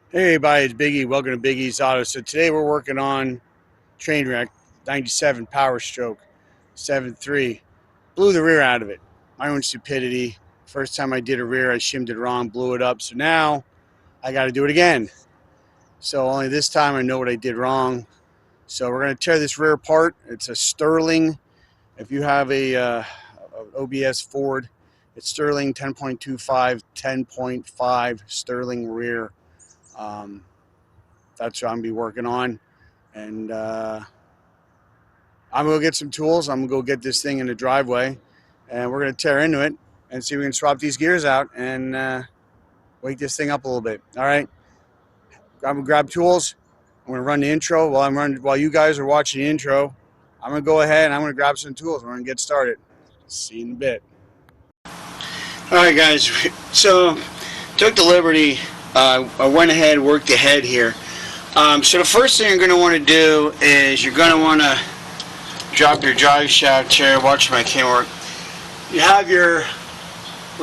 Hey everybody, it's Biggie. Welcome to Biggie's Auto. So today we're working on Trainwreck 97 Power Stroke 7.3. Blew the rear out of it. My own stupidity. First time I did a rear, I shimmed it wrong, blew it up. So now I got to do it again. So only this time I know what I did wrong. So we're going to tear this rear apart. It's a Sterling. If you have a OBS Ford, it's Sterling 10.25, 10.5 Sterling rear. Um, that's what I'm going to be working on. And I'm going to get some tools. I'm going to go get this thing in the driveway, and we're going to tear into it and see if we can swap these gears out and wake this thing up a little bit. All right. I'm going to grab tools. I'm going to run the intro while you guys are watching the intro. I'm going to go ahead and I'm going to grab some tools. We're going to get started. See you in a bit. All right, guys. So took the liberty. I went ahead, worked ahead here. So the first thing you're going to want to do is you're going to want to drop your drive shaft here. Watch my camera work. You have where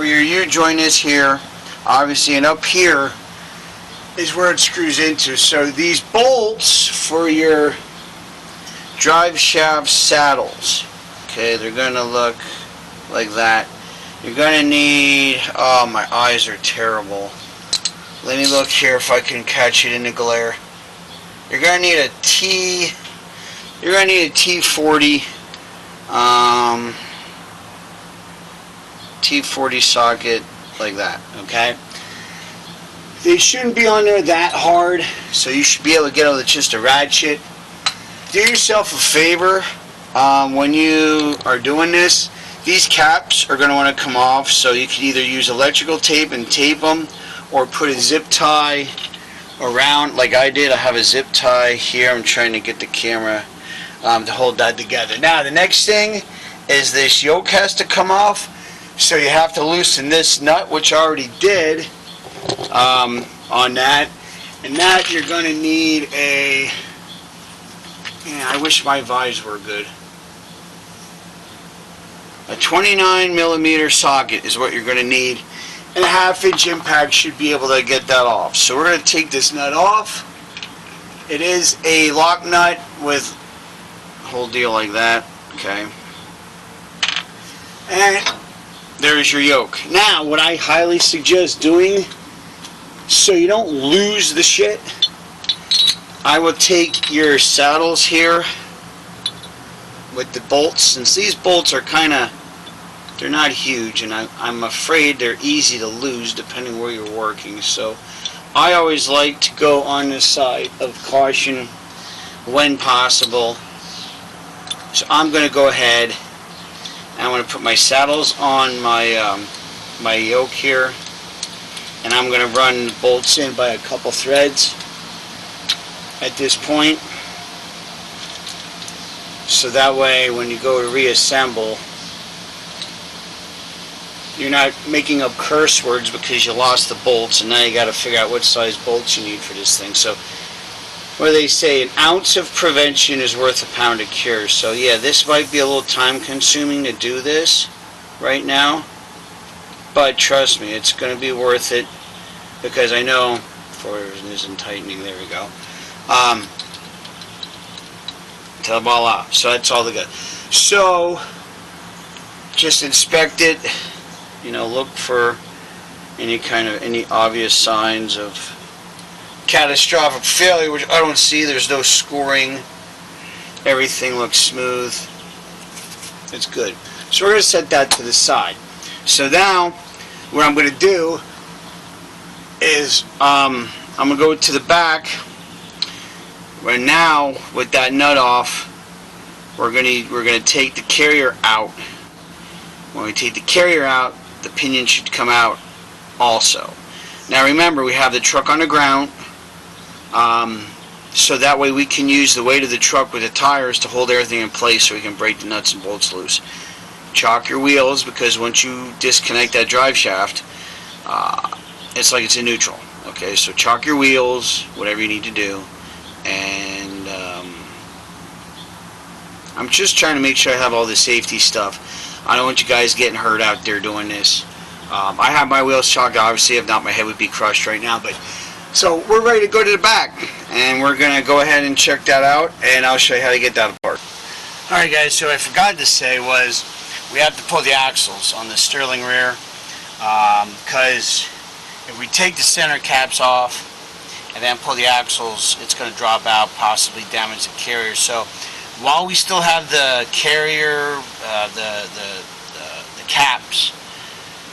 your U-joint is here, obviously, and up here is where it screws into. So these bolts for your drive shaft saddles, okay, they're going to look like that. You're going to need, oh, my eyes are terrible. Let me look here if I can catch it in the glare. You're going to need a T40 T40 socket like that, okay? They shouldn't be on there that hard, so you should be able to get out with just a ratchet. Do yourself a favor when you are doing this. These caps are going to want to come off, so you can either use electrical tape and tape them, or put a zip tie around like I did. I have a zip tie here. I'm trying to get the camera to hold that together. Now the next thing is this yoke has to come off, so you have to loosen this nut, which I already did on that. And that you're going to need a, I wish my vise were good. A 29 millimeter socket is what you're going to need, and a 1/2 inch impact should be able to get that off. So we're going to take this nut off. It is a lock nut with a whole deal like that, okay. And there's your yoke. Now, what I highly suggest doing, so you don't lose the shit, I will take your saddles here with the bolts. Since these bolts are they're not huge, and I'm afraid they're easy to lose depending where you're working. So I always like to go on the side of caution when possible. So I'm going to go ahead and I'm going to put my saddles on my yoke here, and I'm going to run bolts in by a couple threads at this point, so that way when you go to reassemble, you're not making up curse words because you lost the bolts, and now you got to figure out what size bolts you need for this thing. So where they say an ounce of prevention is worth a pound of cure. So yeah, this might be a little time consuming to do this right now, but trust me, it's going to be worth it, because I know isn't tightening. There we go. Voila. So that's all the good. So just inspect it. Look for any obvious signs of catastrophic failure, which I don't see. There's no scoring. Everything looks smooth. It's good. So we're going to set that to the side. So now what I'm going to do is I'm going to go to the back. Right now, with that nut off, we're going to take the carrier out. When we take the carrier out, the pinion should come out also. Now remember, we have the truck on the ground, so that way we can use the weight of the truck with the tires to hold everything in place, so we can break the nuts and bolts loose. Chalk your wheels, because once you disconnect that drive shaft, it's like it's in neutral. Okay, so chalk your wheels, whatever you need to do. And I'm just trying to make sure I have all the safety stuff. I don't want you guys getting hurt out there doing this. I have my wheels chalked. Obviously, if not, my head would be crushed right now. But So we're ready to go to the back, and we're going to go ahead and check that out, and I'll show you how to get that apart. Alright guys, so what I forgot to say was we have to pull the axles on the Sterling rear, because if we take the center caps off and then pull the axles, it's going to drop out, possibly damage the carrier. So while we still have the carrier, the caps,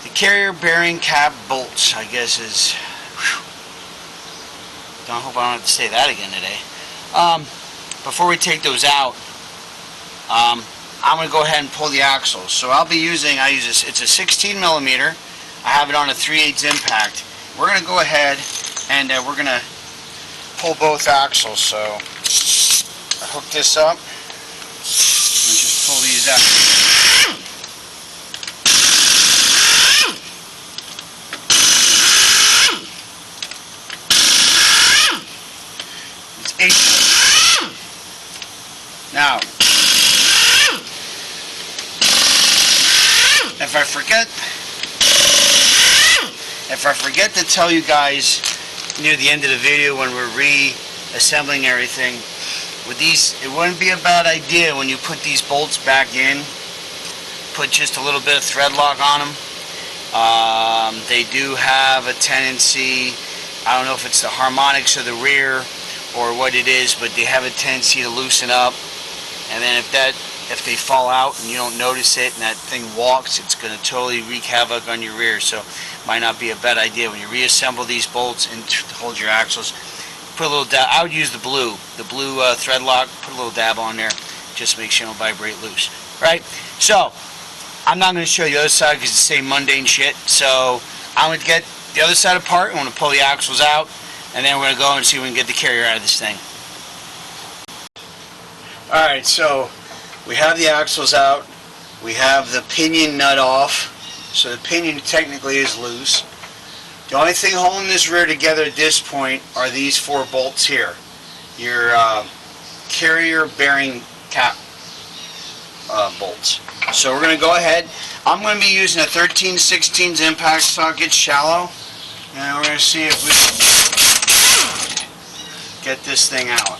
the carrier bearing cap bolts, I guess is, I hope I don't have to say that again today. Before we take those out, I'm going to go ahead and pull the axles. So I'll be using, it's a 16 millimeter. I have it on a 3/8 impact. We're going to go ahead and we're going to pull both axles. So I hook this up and just pull these out. Now, if I forget to tell you guys near the end of the video when we're reassembling everything, with these, it wouldn't be a bad idea when you put these bolts back in, put just a little bit of thread lock on them. They do have a tendency, I don't know if it's the harmonics of the rear or what it is, but they have a tendency to loosen up, and then if they fall out and you don't notice it and that thing walks, it's going to totally wreak havoc on your rear. So might not be a bad idea when you reassemble these bolts and hold your axles, put a little dab. I would use the blue thread lock, put a little dab on there, just make sure it don't vibrate loose. Right? So I'm not going to show you the other side because it's the same mundane shit. So I'm going to get the other side apart. I'm going to pull the axles out, and then we're going to go and see if we can get the carrier out of this thing. Alright, so we have the axles out. We have the pinion nut off. So the pinion technically is loose. The only thing holding this rear together at this point are these 4 bolts here. Your carrier bearing cap bolts. So we're going to go ahead. I'm going to be using a 13/16 impact socket shallow. And we're going to see if we can get this thing out.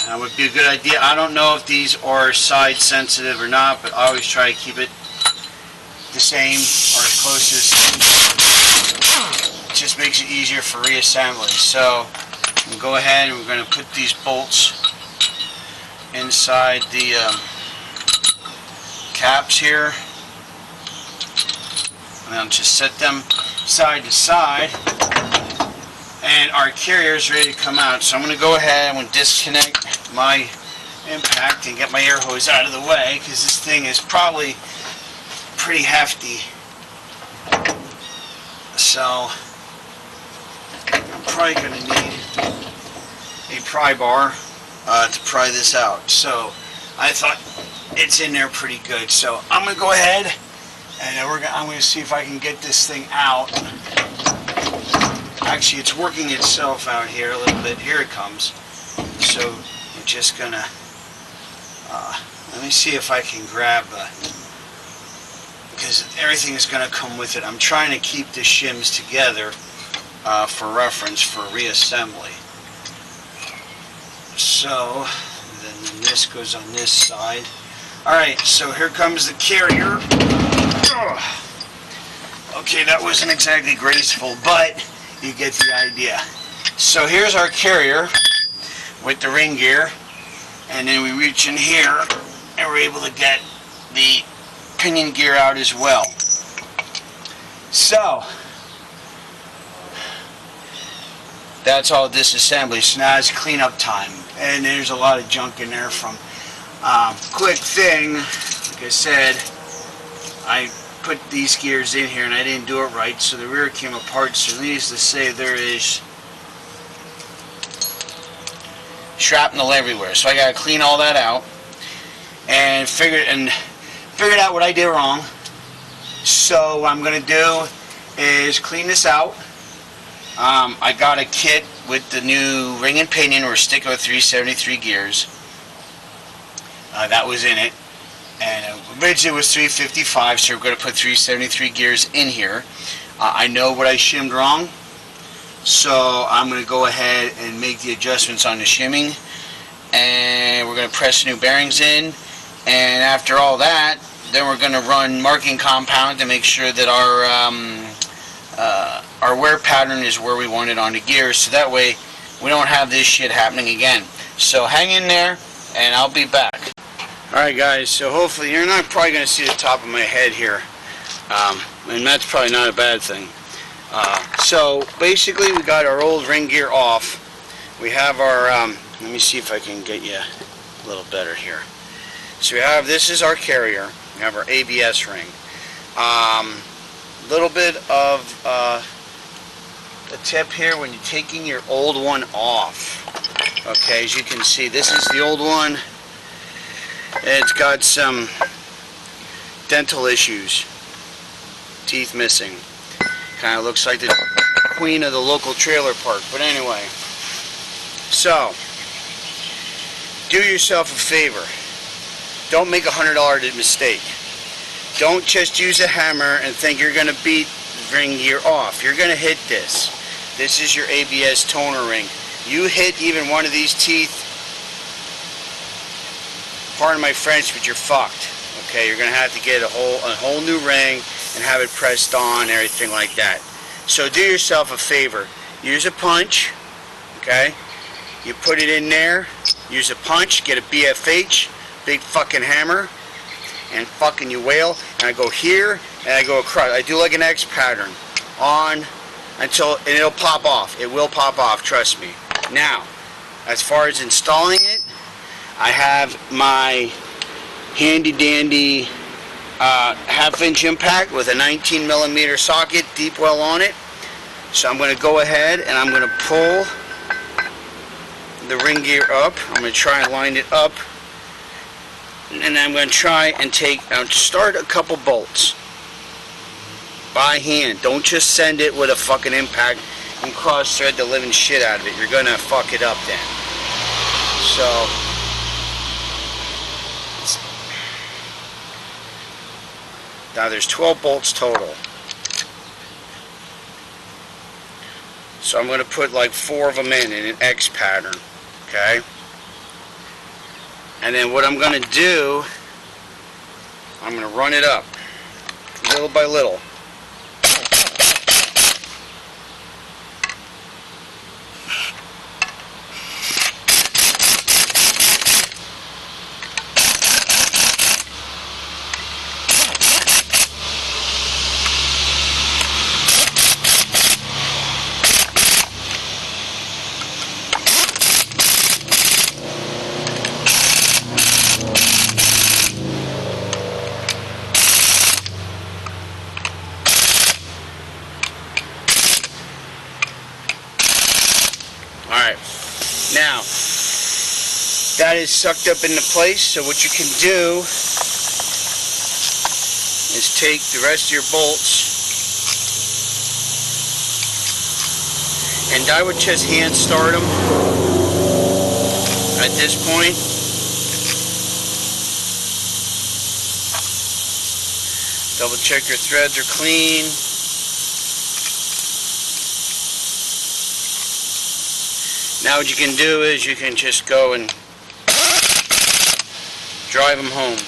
That would be a good idea. I don't know if these are side sensitive or not, but I always try to keep it the same or as close as. It just makes it easier for reassembly. So we'll go ahead and we're going to put these bolts inside the caps here, and I'll just set them side to side. And our carrier is ready to come out. So I'm going to go ahead and disconnect my impact and get my air hose out of the way, because this thing is probably pretty hefty. So I'm probably going to need a pry bar to pry this out. So I thought it's in there pretty good. So I'm going to go ahead and I'm going to see if I can get this thing out. Actually, it's working itself out here a little bit. Here it comes. So we're just gonna let me see if I can grab because everything is gonna come with it. I'm trying to keep the shims together for reference for reassembly. So then this goes on this side. Alright, so here comes the carrier. Okay, that wasn't exactly graceful, but you get the idea. So here's our carrier with the ring gear, and then we reach in here and we're able to get the pinion gear out as well. So that's all disassembly. So now it's cleanup time, and there's a lot of junk in there from quick thing. Like I said, I put these gears in here and I didn't do it right, so the rear came apart. So needless to say, there is shrapnel everywhere. So I got to clean all that out and figured out what I did wrong. So what I'm going to do is clean this out. I got a kit with the new ring and pinion. We're sticking with 373 gears. That was in it. And originally it was 355, so we're going to put 373 gears in here. I know what I shimmed wrong, so I'm going to go ahead and make the adjustments on the shimming. And we're going to press new bearings in. And after all that, then we're going to run marking compound to make sure that our wear pattern is where we want it on the gears, so that way we don't have this shit happening again. So hang in there, and I'll be back. Alright guys, so hopefully you're not probably going to see the top of my head here, and that's probably not a bad thing. So basically we got our old ring gear off. We have our, let me see if I can get you a little better here. So we have, this is our carrier. We have our ABS ring. Little bit of a tip here when you're taking your old one off. Okay, as you can see, this is the old one. It's got some dental issues, teeth missing. Kind of looks like the queen of the local trailer park, but anyway. So, do yourself a favor. Don't make a $100 mistake. Don't just use a hammer and think you're going to beat the ring gear off. You're going to hit this. This is your ABS toner ring. You hit even one of these teeth, pardon my French, but you're fucked. Okay, you're going to have to get a whole new ring and have it pressed on and everything like that. So do yourself a favor. Use a punch. Okay, you put it in there. Use a punch. Get a BFH, big fucking hammer, and fucking you wail. And I go here and I go across. I do like an X pattern on until, and it'll pop off. It will pop off, trust me. Now, as far as installing it, I have my handy dandy half-inch impact with a 19mm socket, deep well on it. So I'm going to go ahead and I'm going to pull the ring gear up. I'm going to try and line it up. And I'm going to try and start a couple bolts by hand. Don't just send it with a fucking impact and cross thread the living shit out of it. You're going to fuck it up then. So now there's 12 bolts total. So I'm going to put like 4 of them in an X pattern. Okay? And then what I'm going to do, I'm going to run it up little by little. Alright, now that is sucked up into place, so what you can do is take the rest of your bolts, and I would just hand start them at this point. Double check your threads are clean. Now what you can do is you can just go and drive them home.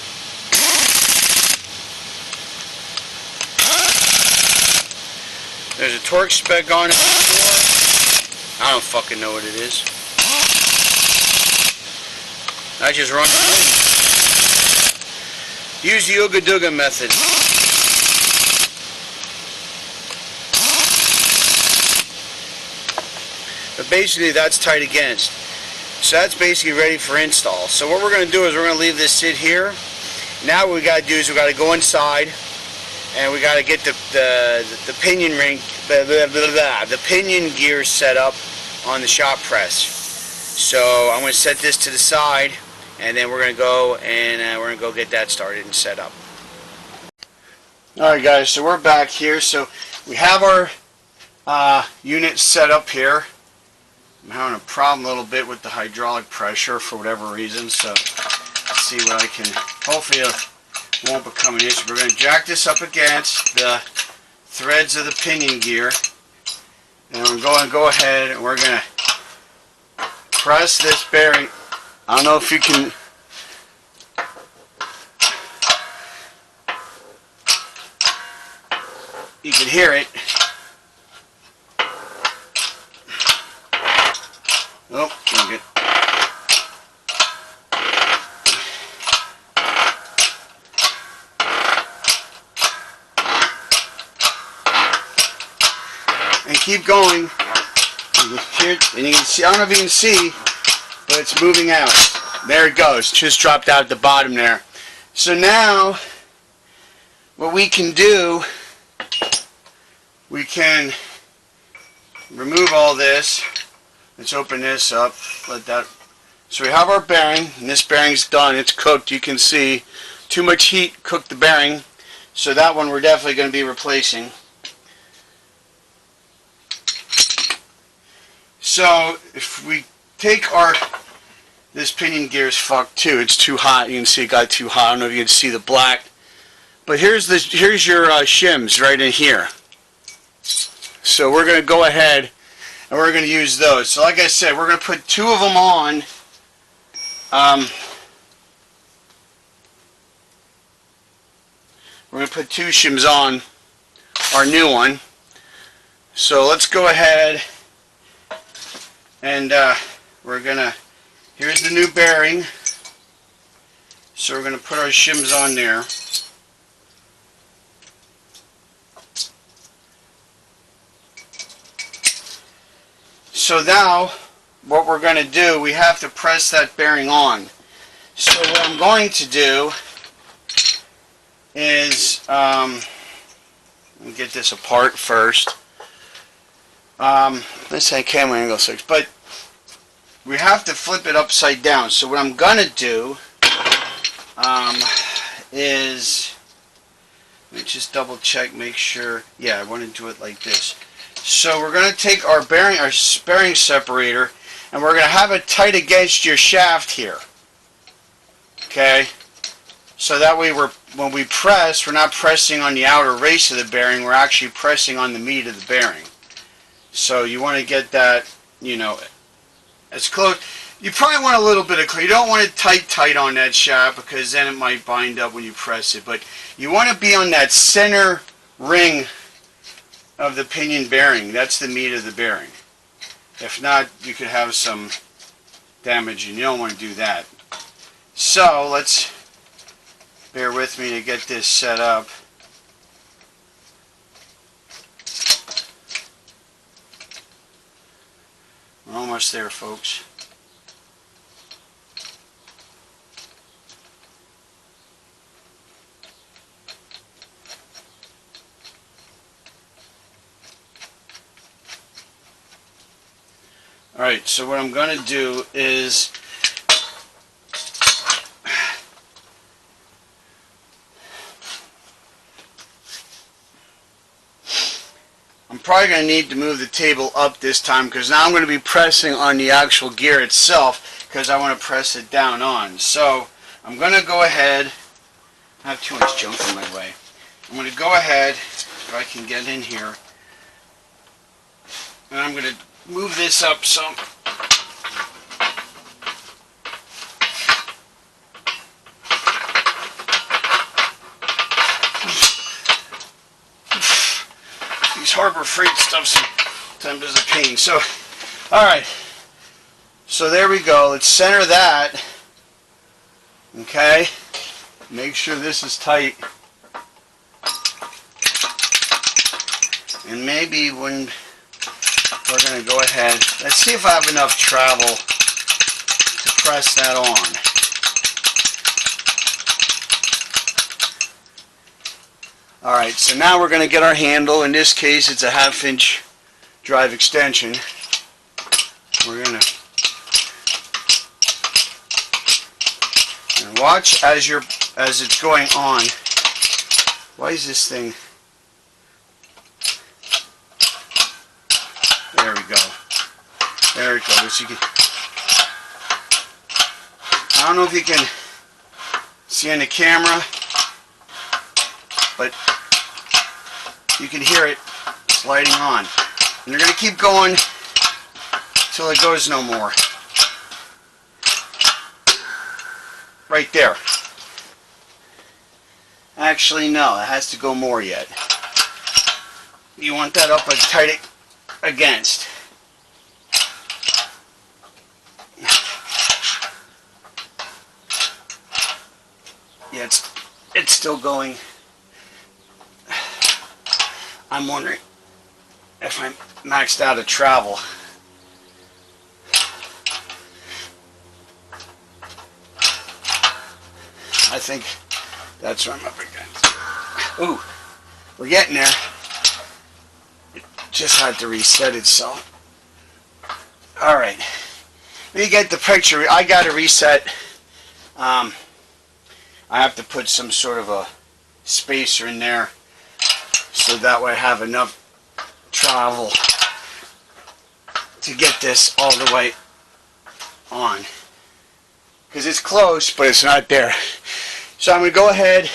There's a torque spec on it before. I don't fucking know what it is. I just run it in. Use the Ooga Dooga method. But basically that's tight against. So that's basically ready for install. So what we're going to do is we're going to leave this sit here. Now what we got to do is we got to go inside and we got to get the pinion ring, the pinion gear set up on the shop press. So I'm going to set this to the side and then we're going to go and we're going to go get that started and set up. Alright guys, so we're back here. So we have our unit set up here. I'm having a problem a little bit with the hydraulic pressure for whatever reason, so let's see what I can, hopefully it won't become an issue. We're going to jack this up against the threads of the pinion gear, and we're going to go ahead and we're going to press this bearing. I don't know if you can hear it. Oh, good. And keep going. You can hear it, and you can see, I don't know if you can see, but it's moving out. There it goes. Just dropped out at the bottom there. So now, what we can do, we can remove all this. Let's open this up. Let that. So we have our bearing, and this bearing's done. It's cooked. You can see too much heat cooked the bearing. So that one we're definitely going to be replacing. So if we take this pinion gear is fucked too. It's too hot. You can see it got too hot. I don't know if you can see the black. But here's your shims right in here. So we're going to go ahead and we're going to use those. So like I said, we're going to put two of them on. We're going to put two shims on our new one. So let's go ahead and we're going to, here's the new bearing. So we're going to put our shims on there. So now, what we're going to do, we have to press that bearing on. So what I'm going to do is, let me get this apart first. Let's say camera angle 6, but we have to flip it upside down. So what I'm going to do is, let me just double check, make sure, yeah, I want to do it like this. So we're going to take our bearing separator, and we're going to have it tight against your shaft here. Okay? So that way when we press, we're not pressing on the outer race of the bearing, we're actually pressing on the meat of the bearing. So you want to get that, you know, as close. You probably want a little bit of, you don't want it tight on that shaft because then it might bind up when you press it. But you want to be on that center ring of the pinion bearing. That's the meat of the bearing. If not, you could have some damage, and you don't want to do that. So let's bear with me to get this set up. We're almost there, folks. Alright, so what I'm going to do is I'm probably going to need to move the table up this time because now I'm going to be pressing on the actual gear itself because I want to press it down on. So I'm going to go ahead. I have too much junk in my way. I'm going to go ahead, if I can get in here, and I'm going to move this up some. These Harbor Freight stuff sometimes is a pain. So, alright. So there we go. Let's center that. Okay. Make sure this is tight. And maybe when we're going to go ahead, let's see if I have enough travel to press that on. Alright, so now we're going to get our handle. In this case, it's a 1/2 inch drive extension. We're going to watch as it's going on. Why is this thing? There we go. There it goes. I don't know if you can see on the camera, but you can hear it sliding on. And you're going to keep going till it goes no more. Right there. Actually, no, it has to go more yet. You want that up as tight against. Yeah, it's still going. I'm wondering if I'm maxed out of travel. I think that's what I'm up against. Ooh, we're getting there. It just had to reset itself. Alright, you get the picture. I got to reset. I have to put some sort of a spacer in there so that way I have enough travel to get this all the way on. Because it's close, but it's not there. So I'm going to go ahead,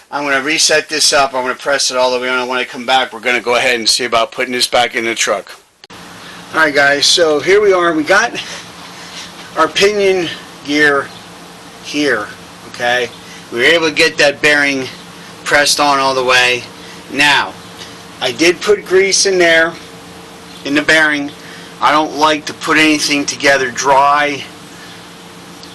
I'm going to reset this up, I'm going to press it all the way on, and when I come back we're going to go ahead and see about putting this back in the truck. Alright guys, so here we are, we got our pinion gear here, okay? We were able to get that bearing pressed on all the way. Now, I did put grease in there, in the bearing. I don't like to put anything together dry.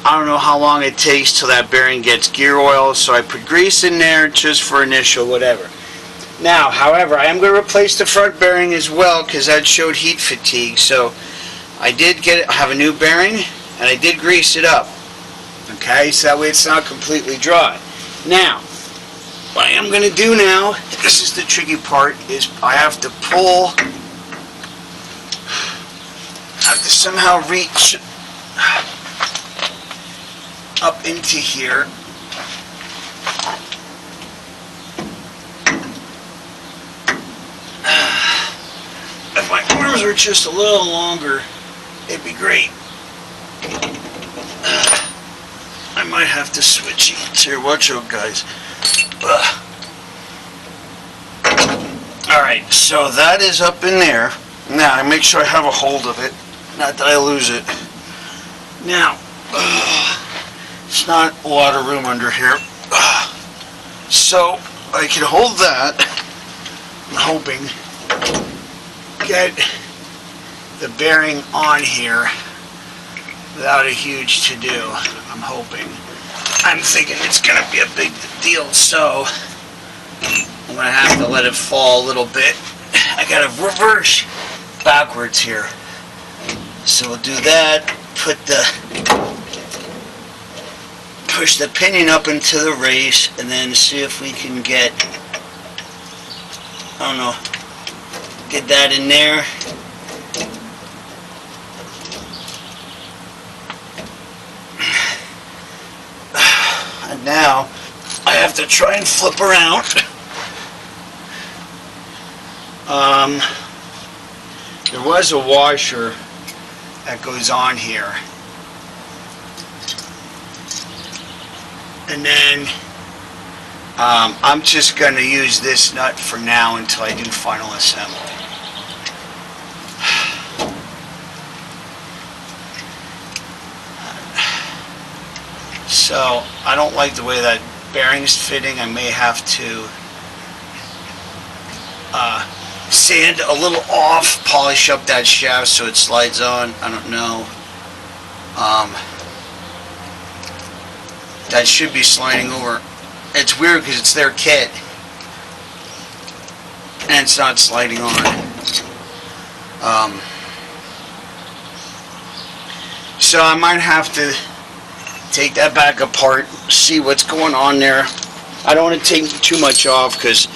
I don't know how long it takes till that bearing gets gear oil, so I put grease in there just for initial whatever. Now, however, I am going to replace the front bearing as well because that showed heat fatigue. So I did have a new bearing and I did grease it up. Okay, so that way it's not completely dry. Now, what I am going to do now, this is the tricky part, is I have to pull, I have to somehow reach up into here. If my arms were just a little longer, it'd be great. I might have to switch hands here. Watch out, guys. Alright, so that is up in there. Now, I make sure I have a hold of it, not that I lose it. Now, it's not a lot of room under here. So, I can hold that, I'm hoping, get the bearing on here without a huge to-do. I'm hoping. I'm thinking it's going to be a big deal, so I'm going to have to let it fall a little bit. I got to reverse backwards here. So we'll do that, push the pinion up into the race, and then see if we can get, I don't know, get that in there. And now I have to try and flip around. There was a washer that goes on here. And then I'm just going to use this nut for now until I do final assembly. So I don't like the way that bearing's fitting. I may have to sand a little off, polish up that shaft so it slides on. I don't know. That should be sliding over. It's weird because it's their kit and it's not sliding on. So I might have to take that back apart, see what's going on there. I don't want to take too much off because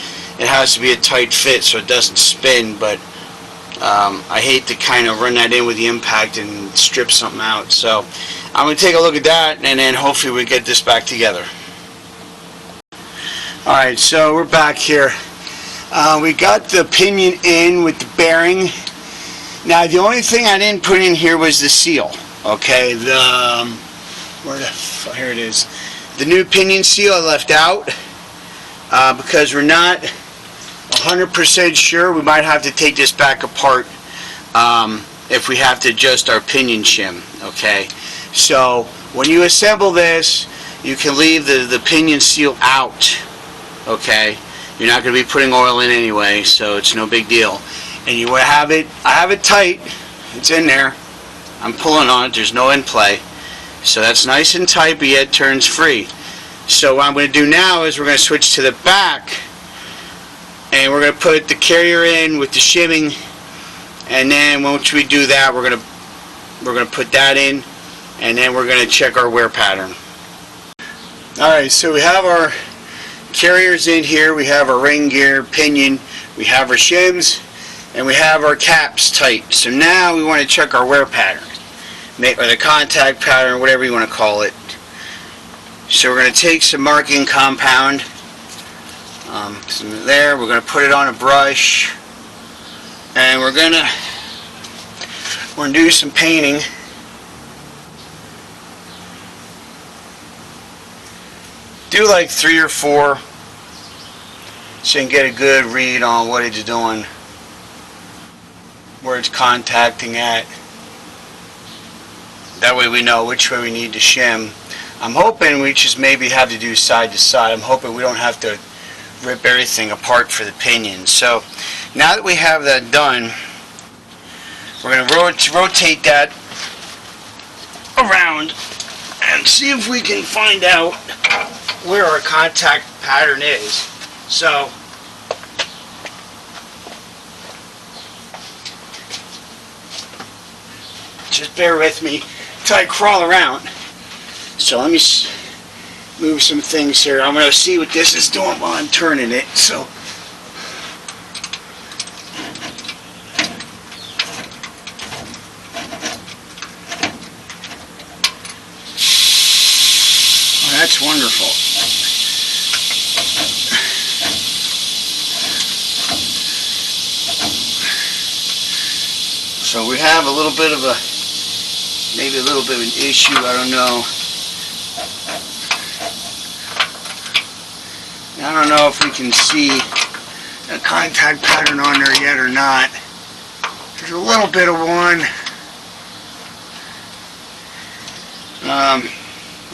it has to be a tight fit so it doesn't spin, but I hate to kind of run that in with the impact and strip something out. So I'm going to take a look at that and then hopefully we get this back together. Alright, so we're back here. We got the pinion in with the bearing. Now the only thing I didn't put in here was the seal. Okay, here it is. The new pinion seal I left out because we're not 100% sure. We might have to take this back apart if we have to adjust our pinion shim. Okay, so when you assemble this, you can leave the pinion seal out. Okay, you're not going to be putting oil in anyway, so it's no big deal. And you have it, I have it tight, it's in there, I'm pulling on it, there's no in play, so that's nice and tight, but yet turns free. So what I'm going to do now is we're going to switch to the back, and we're going to put the carrier in with the shimming, and then once we do that, we're going to put that in, and then we're going to check our wear pattern. Alright, so we have our carriers in here, we have our ring gear, pinion, we have our shims, and we have our caps tight. So now we want to check our wear pattern, or the contact pattern, whatever you want to call it. So we're going to take some marking compound, some there, we're going to put it on a brush, and we're going to do some painting. Do like 3 or 4 so you can get a good read on what it's doing, where it's contacting at. That way we know which way we need to shim. I'm hoping we just maybe have to do side to side. I'm hoping we don't have to rip everything apart for the pinion. So now that we have that done, we're going to rotate that around and see if we can find out where our contact pattern is. So just bear with me until I crawl around. So let me move some things here. I'm going to see what this is doing while I'm turning it. So that's wonderful. So we have a little bit of maybe a little bit of an issue, I don't know. I don't know if we can see a contact pattern on there yet or not. There's a little bit of one. I'm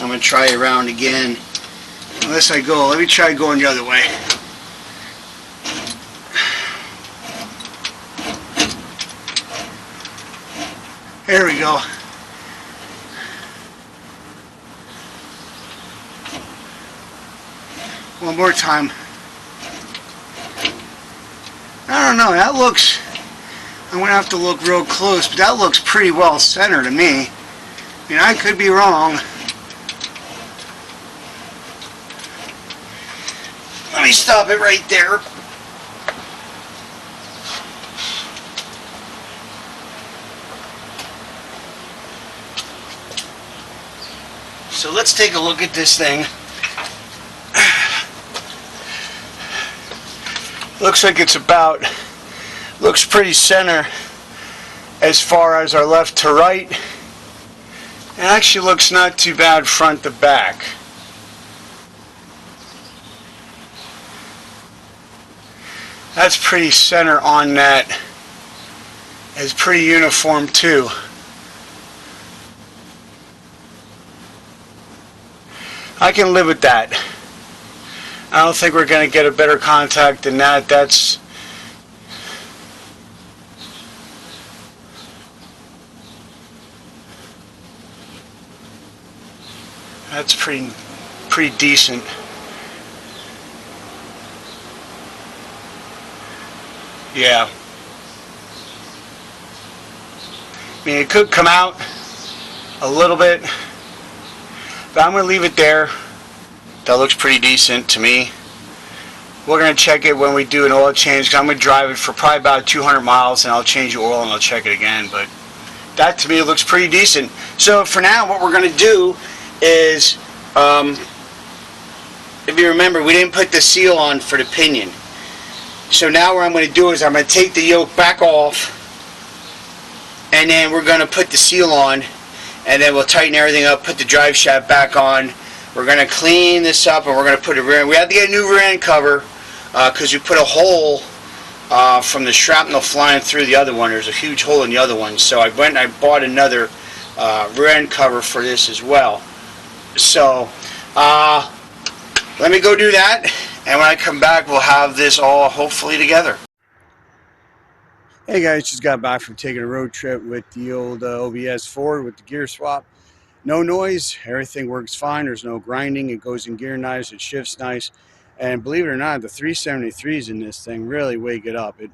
going to try around again. Unless I go, let me try going the other way. There we go. One more time. I don't know, that looks, I'm going to have to look real close, but that looks pretty well centered to me. I mean, I could be wrong. Let me stop it right there. So let's take a look at this thing. Looks like it's looks pretty center as far as our left to right. It actually looks not too bad front to back. That's pretty center on that. It's pretty uniform too. I can live with that. I don't think we're going to get a better contact than that. That's pretty decent. Yeah. I mean, it could come out a little bit, but I'm going to leave it there. That looks pretty decent to me. We're going to check it when we do an oil change, because I'm going to drive it for probably about 200 miles and I'll change the oil and I'll check it again. But that to me looks pretty decent. So for now, what we're going to do is if you remember, we didn't put the seal on for the pinion. So now what I'm going to do is I'm going to take the yoke back off, and then we're going to put the seal on, and then we'll tighten everything up, put the drive shaft back on. We're going to clean this up, and we're going to put a rear end. We had to get a new rear end cover because we put a hole from the shrapnel flying through the other one. There's a huge hole in the other one, so I went and I bought another rear end cover for this as well. So let me go do that, and when I come back, we'll have this all hopefully together. Hey guys, just got back from taking a road trip with the old OBS Ford with the gear swap. No noise, everything works fine, there's no grinding, it goes in gear nice, it shifts nice, and believe it or not, the 373s in this thing really wake it up. It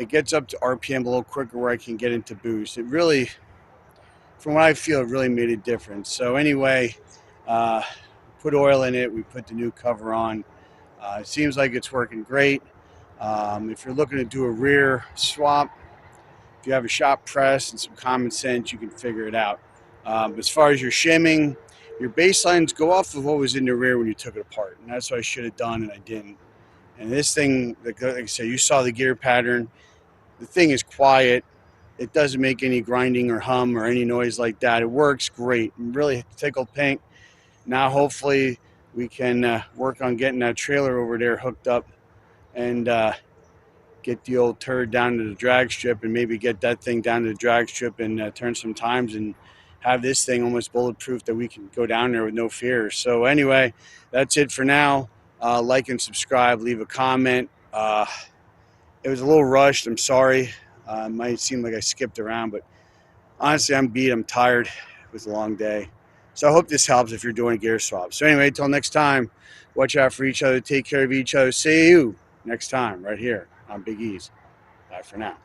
gets up to RPM a little quicker where I can get into boost. It really, from what I feel, it really made a difference. So anyway, put oil in it, we put the new cover on. It seems like it's working great. If you're looking to do a rear swap, if you have a shop press and some common sense, you can figure it out. As far as your shimming, your baselines go off of what was in the rear when you took it apart, and that's what I should have done and I didn't. And this thing, like I said, you saw the gear pattern. The thing is quiet. It doesn't make any grinding or hum or any noise like that. It works great. I'm really tickled pink. Now hopefully we can work on getting that trailer over there hooked up and get the old turd down to the drag strip, and maybe get that thing down to the drag strip and turn some times and have this thing almost bulletproof that we can go down there with no fear. So anyway, that's it for now. Like and subscribe, leave a comment. It was a little rushed, I'm sorry. It might seem like I skipped around, but honestly I'm beat, I'm tired. It was a long day. So I hope this helps if you're doing a gear swap. So anyway, until next time, watch out for each other, take care of each other. See you next time right here on Big E's. Bye for now.